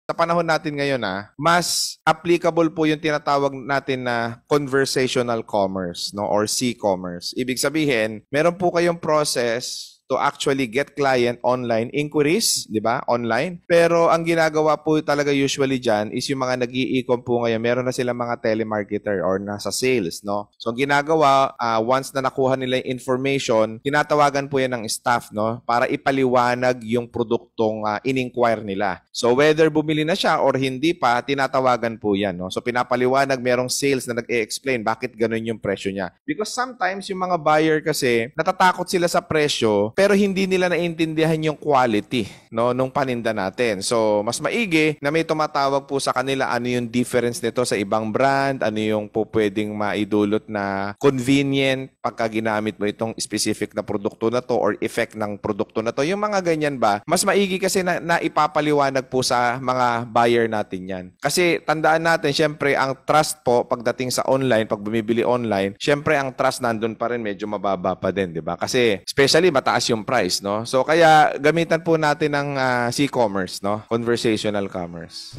Sa panahon natin ngayon mas applicable po yung tinatawag natin na conversational commerce, no, or C-commerce. Ibig sabihin, meron po kayong process to actually get client online inquiries, di ba? Online. Pero ang ginagawa po talaga usually dyan is yung mga nag-i-e-com po ngayon, meron na silang mga telemarketer or nasa sales, no? So ang ginagawa, once na nakuha nila yung information, tinatawagan po yan ng staff, no? Para ipaliwanag yung produktong in-inquire nila. So whether bumili na siya or hindi pa, tinatawagan po yan, no? So pinapaliwanag, merong sales na nag-e-explain bakit ganun yung presyo niya. Because sometimes yung mga buyer kasi, natatakot sila sa presyo, pero hindi nila naiintindihan yung quality, no, nung paninda natin. So, mas maigi na may tumatawag po sa kanila ano yung difference nito sa ibang brand, ano yung po pwedeng maidulot na convenient pagka ginamit mo itong specific na produkto na to or effect ng produkto na to. Yung mga ganyan ba, mas maigi kasi na ipapaliwanag po sa mga buyer natin yan. Kasi tandaan natin, syempre, ang trust po pagdating sa online, pag bumibili online, syempre ang trust nandun pa rin medyo mababa pa din, di ba? Kasi especially mataas yung price, no? So kaya gamitan po natin ng C-commerce, no? Conversational commerce.